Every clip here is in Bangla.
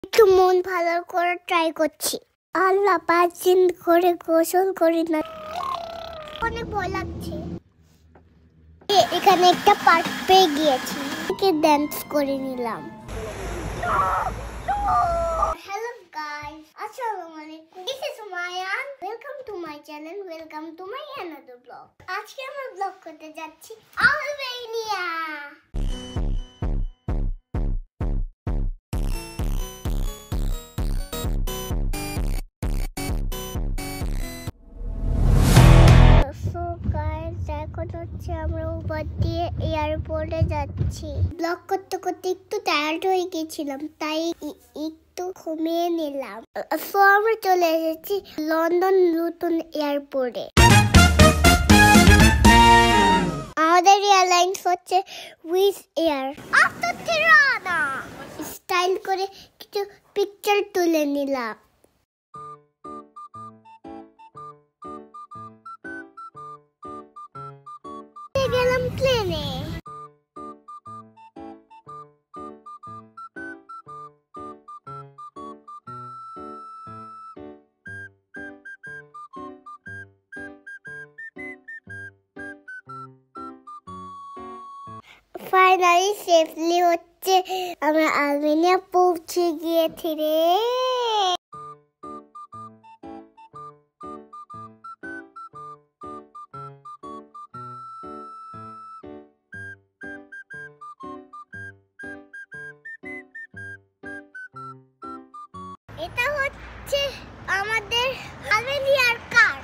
একটু মন ভালো করে ট্রাই করছি। আল্লাহ 5 দিন করে গোসল করি না, অনেক ভয় লাগছে। এখানে একটা পার্ক পেয়ে গিয়েছি, ডান্স করে নিলাম। Hello guys, assalamu alaikum. This is Mayan. Welcome to my channel. Welcome to my another vlog. আজকে আমরা ব্লগ করতে যাচ্ছি আলবেনিয়া। So guys, এখন হচ্ছে আমরা উপর দিয়ে এয়ারপোর্টে যাচ্ছি। ব্লগ করতে করতে একটু টায়ার্ড হয়ে গেছিলাম, তাই একটু ঘুমিয়ে নিলাম। সো আমরা চলে এসেছি লন্ডন লুটন এয়ারপোর্টে। আমাদের এয়ারলাইন্স হচ্ছে Wizz Air. After Tirana style করে কিছু পিকচার তুলে নিলাম। গেলাম প্লেনে। ফাইনালি সেফলি হচ্ছে আমরা আলবেনিয়া পৌঁছে গিয়েছি রে। এটা হচ্ছে আমাদের আলবেনিয়ার কার্ড।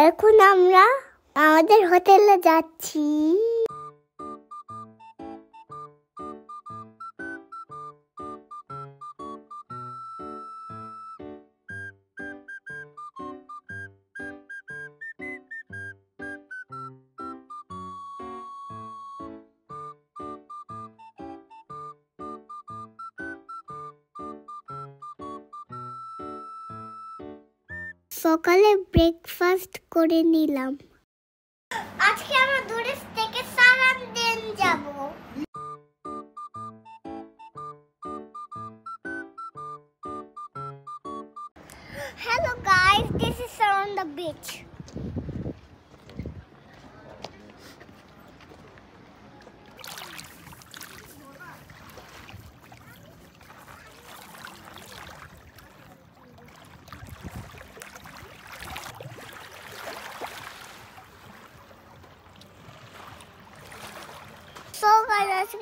এখন আমরা আমাদের হোটেলে যাচ্ছি। সকালে ব্রেকফাস্ট করে নিলাম। আজকে আমরা দূরে থেকে সারাদিন যাব। Hello guys, this is on the beach.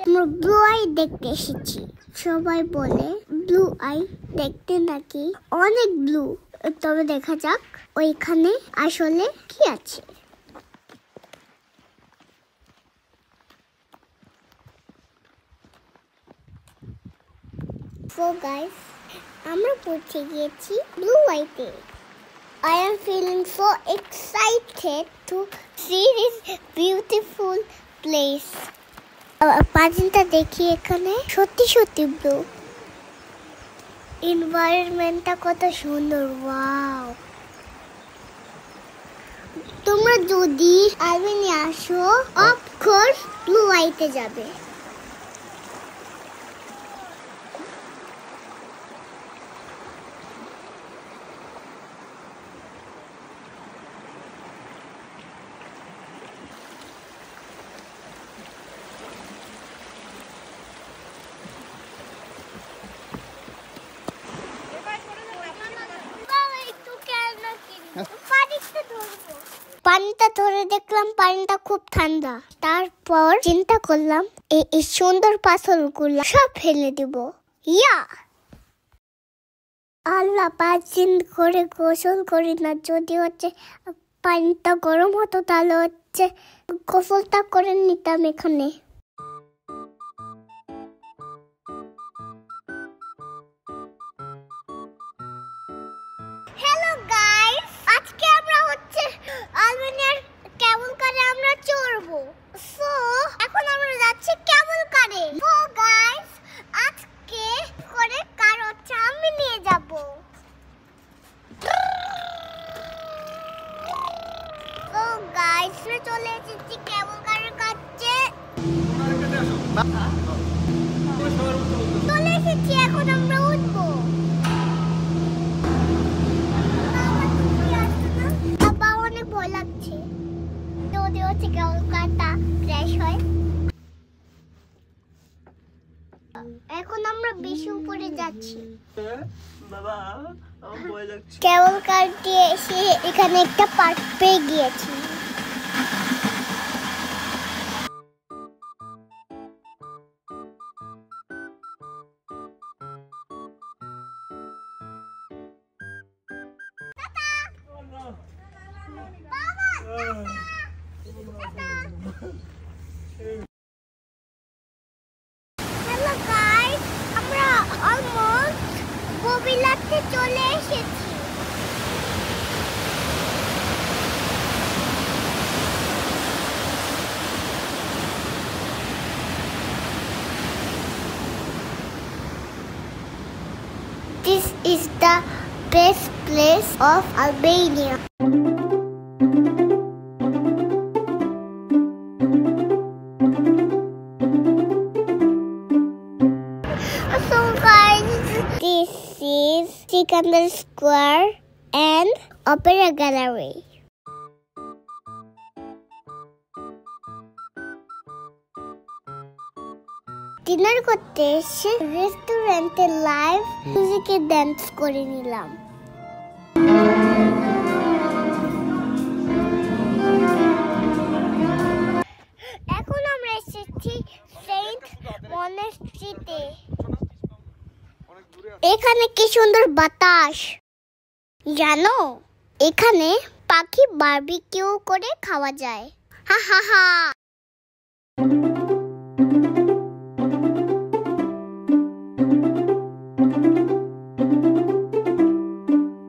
আমরা ব্লু আই দেখতে এসেছি। সবাই বলে ব্লু আই দেখতে নাকি অনেক ব্লু, তবে দেখা যাক ওইখানে আসলে কি আছে। So guys, আমরা পৌঁছে গিয়েছি ব্লু আইতে। I am feeling so excited to see this beautiful place. পাঁচিলটা দেখি, এখানে সত্যি সত্যি ব্লু। এনভায়রনমেন্টটা কত সুন্দর, ওয়াও। তোমরা যদি আলবেনিয়া আসো, অফকোর্স ব্লু আইতে যাবে। পানিটা ধরে দেখলাম পানিটা খুব ঠান্ডা। তারপর চিন্তা করলাম এই সুন্দর পাথরগুলো সব ফেলে দিব। ইয়া আল্লাহ 5 দিন করে গোসল করি না, যদি হচ্ছে পানিটা গরম হতো তাহলে হচ্ছে গোসলটা করে নিতাম এখানে। হ্যালো গাইস, আজকে আমরা হচ্ছে আলবেনিয়ার ক্যামেল কারে আমরা চড়বো। সো এখন আমরা যাচ্ছি ক্যামেল কারে। সো গাইস, আজকে করে কার হচ্ছে আমি নিয়ে যাব। সো গাইস, আমরা চলে এসেছি ক্যামেল কারের কাছে। চলে এসেছি পেয়েছি, এখন আমরা উঠবো। বাবা অনেক ভয় লাগছে, যদি হচ্ছে কেউ কাটা ক্র্যাশ হয়। এখন আমরা বেশি উপরে যাচ্ছি। বাবা আমার ভয় লাগছে। কেবল কার দিয়ে এসে এখানে একটা পার্ক পেয়ে গিয়েছি। হ্যালো গাইস, আমরা অলমোস্ট ববিলাতে চলে এসেছি। This is the best place of Albania. So guys, this is Sikandar Square and Opera Gallery. Dinner করতে এসে রেস্টুরেন্টে লাইভ মিউজিকে ডান্স করে নিলাম। এখন আমরা এসেছি সেন্ট মনেস্ট্রিতে। এখানে কি সুন্দর বাতাস, জানো? এখানে পাখি বারবিকিউ করে খাওয়া যায়। হা হা হা।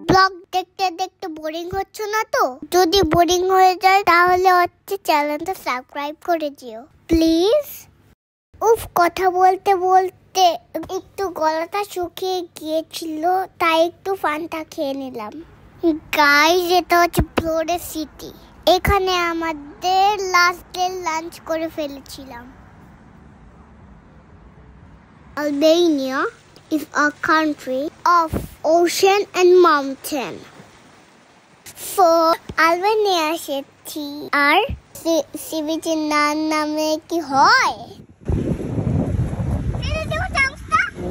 ব্লগ দেখতে দেখতে বোরিং হচ্ছে না তো? যদি বোরিং হয়ে যায় তাহলে হচ্ছে চ্যানেলটা সাবস্ক্রাইব করে দিও প্লিজ। উফ, কথা বলতে বলতে একটু গলাটা শুকিয়ে গিয়েছিল, তাই একটু ফান্টা খেয়ে নিলাম। গাইস, এটা হচ্ছে ফ্লোরেন্স সিটি। এখানে আমাদের লাস্ট ডে লাঞ্চ করে ফেলেছিলাম। Albania is a country of ocean and mountain. So, Albania এসেছি আর সি বিচের নামে কি হয়?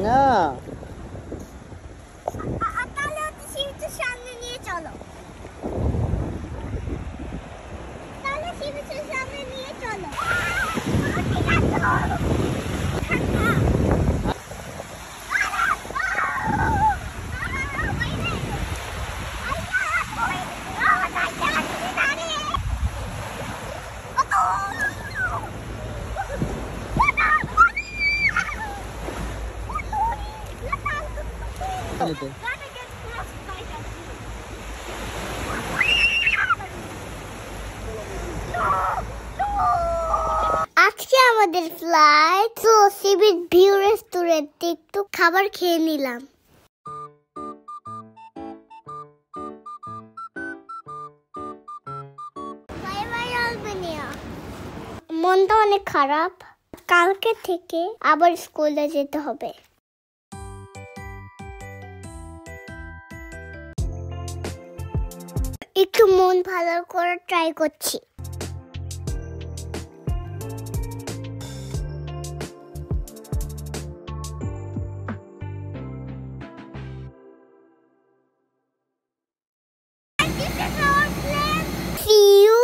না, তাহলে হচ্ছে সি বিচের সামনে নিয়ে চলো। তাহলে সি বিচের সামনে নিয়ে চলো। আজকে আমাদের ফ্লাইট, তো সি বিচ ভিউ রেস্টুরেন্টে একটু খাবার খেয়ে নিলাম। Bye bye Albania. মনটা অনেক খারাপ, কালকে থেকে আবার স্কুলে যেতে হবে। একটু মন ভালো করে ট্রাই করছি। See you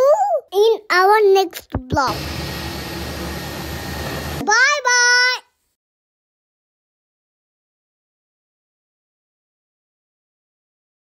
in our next vlog. Bye.